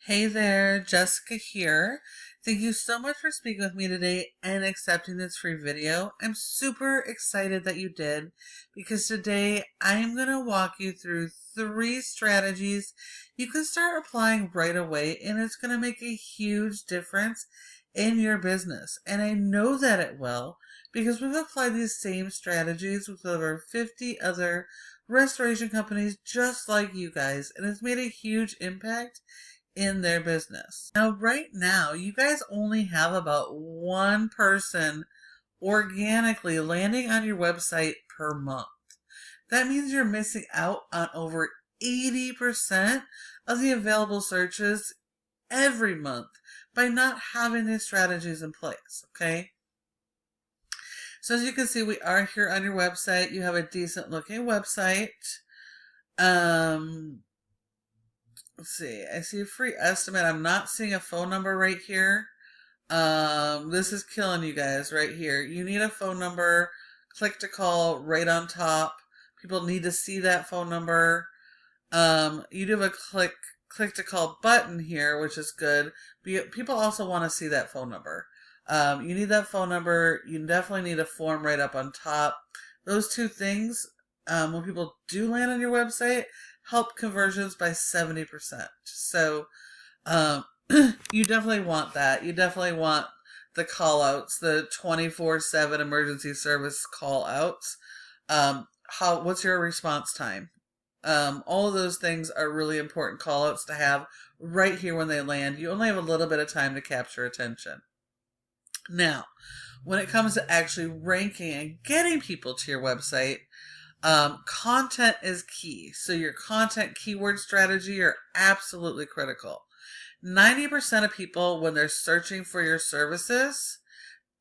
Hey there, Jessica here. Thank you so much for speaking with me today and accepting this free video. I'm super excited that you did because today I'm going to walk you through 3 strategies you can start applying right away, and it's going to make a huge difference in your business. And I know that it will because we've applied these same strategies with over 50 other restoration companies just like you guys, and it's made a huge impact in their business. Now, right now, you guys only have about 1 person organically landing on your website per month. That means you're missing out on over 80% of the available searches every month by not having these strategies in place, okay? So as you can see, we are here on your website. You have a decent looking website. Let's see, I see a free estimate. I'm not seeing a phone number right here. This is killing you guys right here. You need a phone number, click to call right on top. People need to see that phone number. You do have a click to call button here, which is good. But people also want to see that phone number. You need that phone number. You definitely need a form right up on top. Those 2 things, when people do land on your website, help conversions by 70%. So you definitely want that. You definitely want the call outs, the 24/7 emergency service call outs. What's your response time? All of those things are really important call outs to have right here when they land. You only have a little bit of time to capture attention. Now, when it comes to actually ranking and getting people to your website, content is key. So your content keyword strategy are absolutely critical. 90% of people, when they're searching for your services,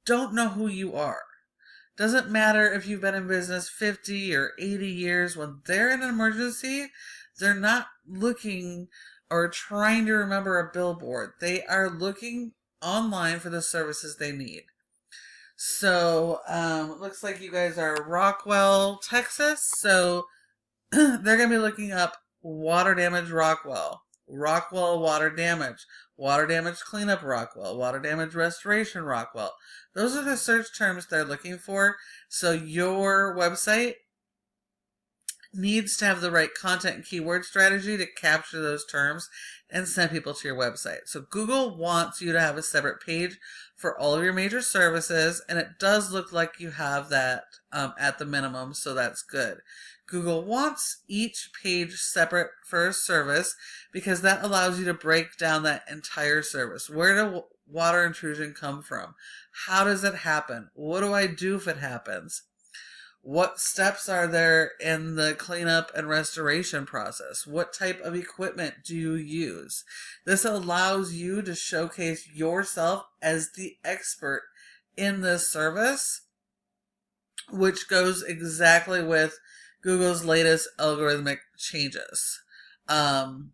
don't know who you are. Doesn't matter if you've been in business 50 or 80 years, when they're in an emergency, they're not looking or trying to remember a billboard. They are looking online for the services they need. So, it looks like you guys are Rockwall, Texas. So they're going to be looking up water damage Rockwall, Rockwall water damage cleanup Rockwall, water damage restoration Rockwall. Those are the search terms they're looking for. So your website needs to have the right content and keyword strategy to capture those terms and send people to your website. So Google wants you to have a separate page for all of your major services, and it does look like you have that at the minimum, so that's good. Google wants each page separate for a service because that allows you to break down that entire service. Where do water intrusion come from? How does it happen? What do I do if it happens? What steps are there in the cleanup and restoration process? What type of equipment do you use? This allows you to showcase yourself as the expert in this service, which goes exactly with Google's latest algorithmic changes. And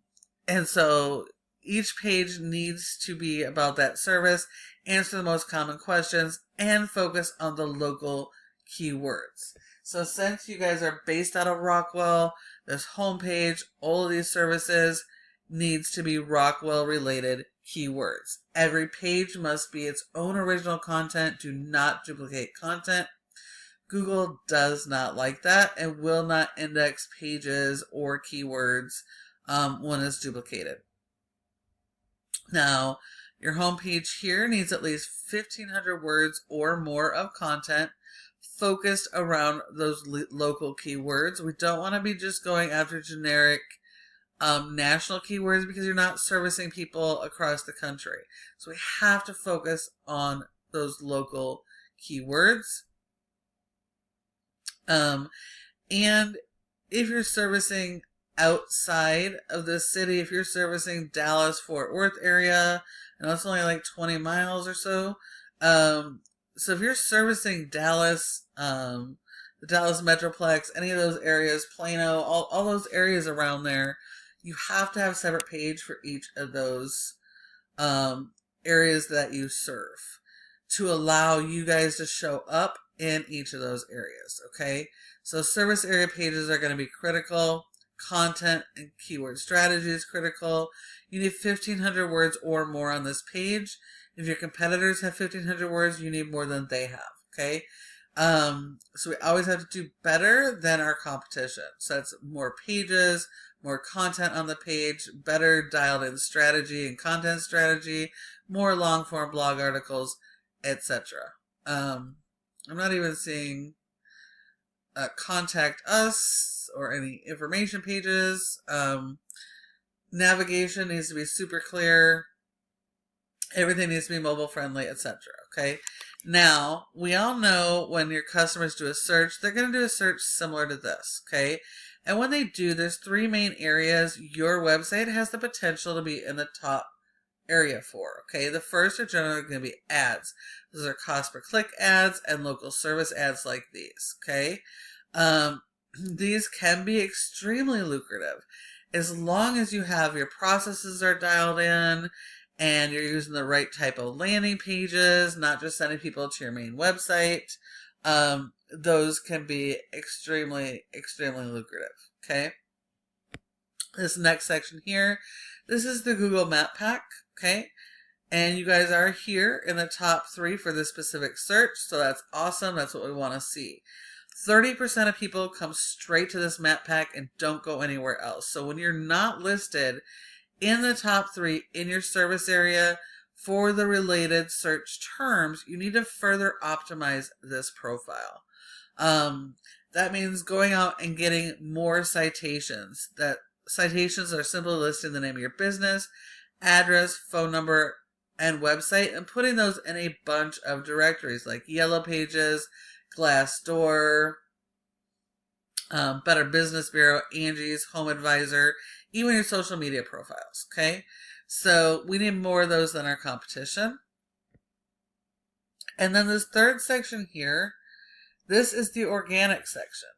so each page needs to be about that service, answer the most common questions, and focus on the local keywords. So since you guys are based out of Rockwall, this homepage, all of these services needs to be Rockwall related keywords. Every page must be its own original content. Do not duplicate content. Google does not like that and will not index pages or keywords when it's duplicated. Now, your homepage here needs at least 1,500 words or more of content focused around those local keywords. We don't want to be just going after generic national keywords because you're not servicing people across the country. So we have to focus on those local keywords. And if you're servicing outside of the city, if you're servicing Dallas, Fort Worth area, and it's only like 20 miles or so, so if you're servicing Dallas, the Dallas Metroplex, any of those areas, Plano, all those areas around there, you have to have a separate page for each of those areas that you serve to allow you guys to show up in each of those areas, okay? So service area pages are going to be critical. content and keyword strategy is critical. You need 1,500 words or more on this page. If your competitors have 1,500 words, you need more than they have, okay? So we always have to do better than our competition. So that's more pages, more content on the page, better dialed in strategy and content strategy, more long form blog articles, etc. I'm not even seeing contact us or any information pages. Navigation needs to be super clear. Everything needs to be mobile friendly, etc. Okay. Now, we all know when your customers do a search, they're going to do a search similar to this. Okay. And when they do, there's 3 main areas your website has the potential to be in the top area for. Okay. The first are generally going to be ads. Those are cost per click ads and local service ads like these. Okay. These can be extremely lucrative as long as you have your processes are dialed in and you're using the right type of landing pages, not just sending people to your main website. Those can be extremely, extremely lucrative. Okay. This next section here, this is the Google Map Pack. Okay. And you guys are here in the top 3 for this specific search. So that's awesome. That's what we want to see. 30% of people come straight to this map pack and don't go anywhere else. So when you're not listed in the top 3 in your service area for the related search terms, you need to further optimize this profile. That means going out and getting more citations. That citations are simply listing the name of your business, address, phone number, and website, and putting those in a bunch of directories like Yellow Pages, Glassdoor, Better Business Bureau, Angie's, Home Advisor, even your social media profiles, okay? So we need more of those than our competition. And then this third section here, this is the organic section.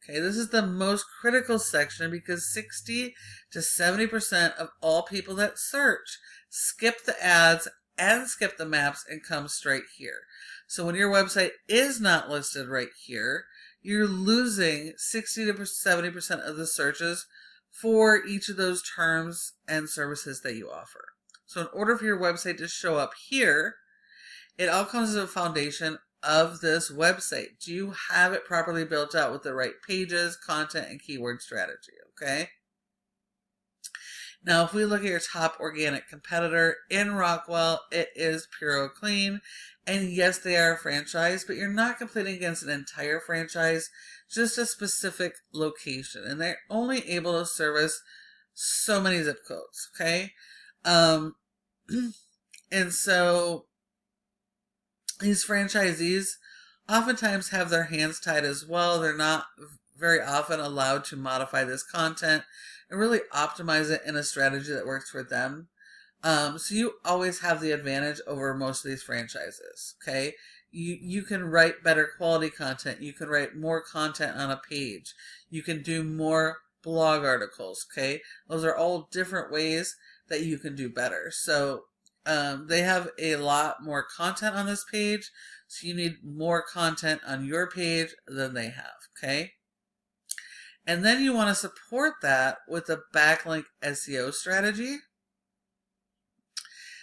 Okay, this is the most critical section because 60 to 70% of all people that search skip the ads and skip the maps and come straight here. So when your website is not listed right here, you're losing 60 to 70% of the searches for each of those terms and services that you offer. So in order for your website to show up here, it all comes as a foundation of this website. Do you have it properly built out with the right pages, content, and keyword strategy? Okay. Now, if we look at your top organic competitor in Rockwall, it is PuroClean. And yes, they are a franchise, but you're not competing against an entire franchise, just a specific location. And they're only able to service so many zip codes, okay? And so these franchisees oftentimes have their hands tied as well. They're not very often allowed to modify this content and really optimize it in a strategy that works for them. So you always have the advantage over most of these franchises, okay? You can write better quality content. You can write more content on a page. You can do more blog articles, okay? Those are all different ways that you can do better. So they have a lot more content on this page, so you need more content on your page than they have, okay? And then you want to support that with a backlink SEO strategy.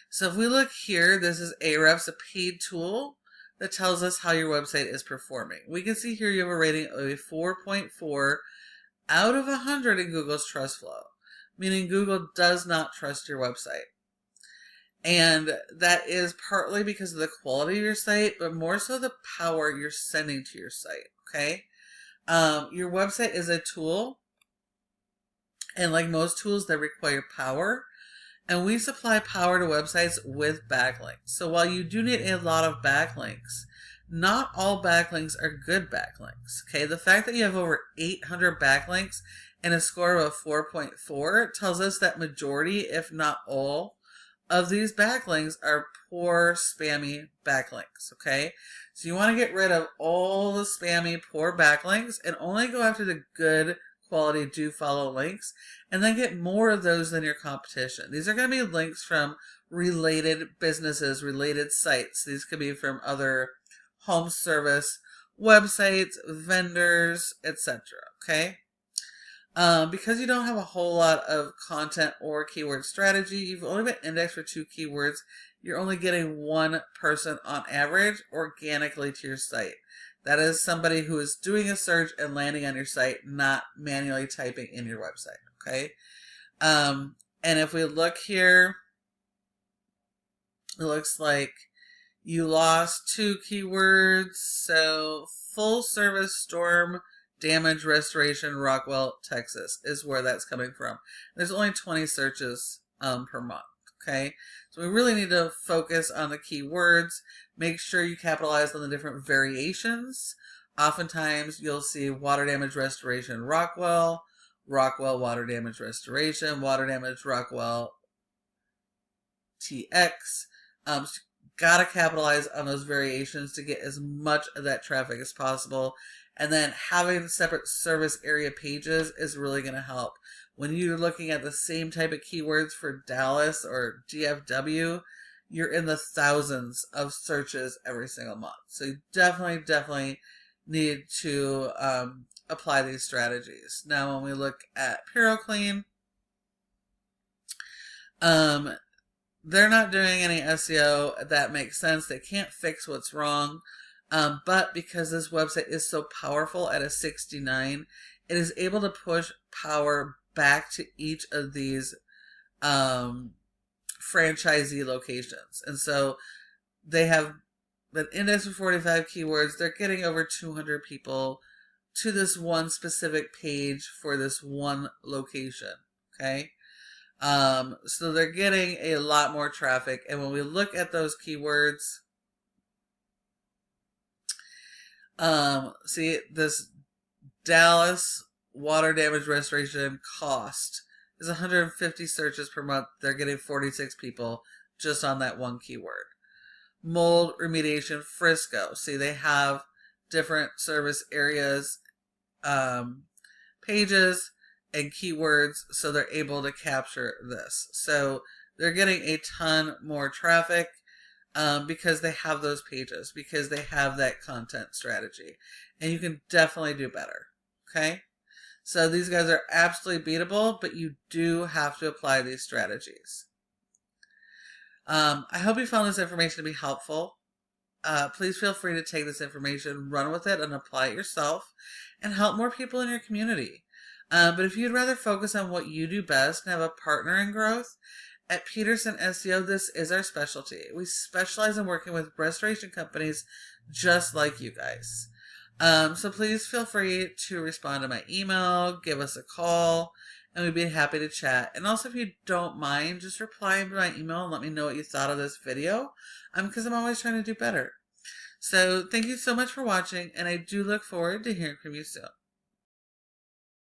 So if we look here, this is Ahrefs, a paid tool that tells us how your website is performing. We can see here you have a rating of a 4.4 out of 100 in Google's Trust Flow, meaning Google does not trust your website. And that is partly because of the quality of your site, but more so the power you're sending to your site, okay? Your website is a tool, and like most tools, they require power. And we supply power to websites with backlinks. So while you do need a lot of backlinks, not all backlinks are good backlinks. Okay, the fact that you have over 800 backlinks and a score of a 4.4 tells us that majority, if not all, of these backlinks are poor, spammy backlinks. Okay, so you want to get rid of all the spammy, poor backlinks and only go after the good quality do follow links, and then get more of those than your competition. These are going to be links from related businesses, related sites. These could be from other home service websites, vendors, etc. Okay. Because you don't have a whole lot of content or keyword strategy, you've only been indexed for 2 keywords. You're only getting 1 person on average organically to your site. That is somebody who is doing a search and landing on your site, not manually typing in your website. Okay. And if we look here, it looks like you lost 2 keywords. So full service storm damage restoration, Rockwall, Texas is where that's coming from. There's only 20 searches per month. Okay, so we really need to focus on the keywords. Make sure you capitalize on the different variations. Oftentimes you'll see water damage restoration, Rockwall, Rockwall water damage restoration, water damage Rockwall TX. Gotta capitalize on those variations to get as much of that traffic as possible. And then having separate service area pages is really going to help. When you're looking at the same type of keywords for Dallas or DFW, you're in the thousands of searches every single month. So you definitely need to apply these strategies. Now, when we look at PuroClean, they're not doing any SEO. That makes sense. They can't fix what's wrong. But because this website is so powerful at a 69, it is able to push power back to each of these franchisee locations. And so they have an index of 45 keywords. They're getting over 200 people to this one specific page for this one location. Okay. So they're getting a lot more traffic. And when we look at those keywords, see this Dallas water damage restoration cost is 150 searches per month. They're getting 46 people just on that one keyword. Mold remediation Frisco. See, they have different service areas, pages and keywords, so they're able to capture this. So they're getting a ton more traffic because they have those pages, because they have that content strategy. And you can definitely do better. Okay? So these guys are absolutely beatable, but you do have to apply these strategies. I hope you found this information to be helpful. Please feel free to take this information, run with it, and apply it yourself, and help more people in your community. But if you'd rather focus on what you do best and have a partner in growth, at Peterson SEO, this is our specialty. We specialize in working with restoration companies just like you guys. So please feel free to respond to my email, give us a call, and we'd be happy to chat. And also, if you don't mind, just reply to my email and let me know what you thought of this video, because I'm always trying to do better. So thank you so much for watching, and I do look forward to hearing from you soon.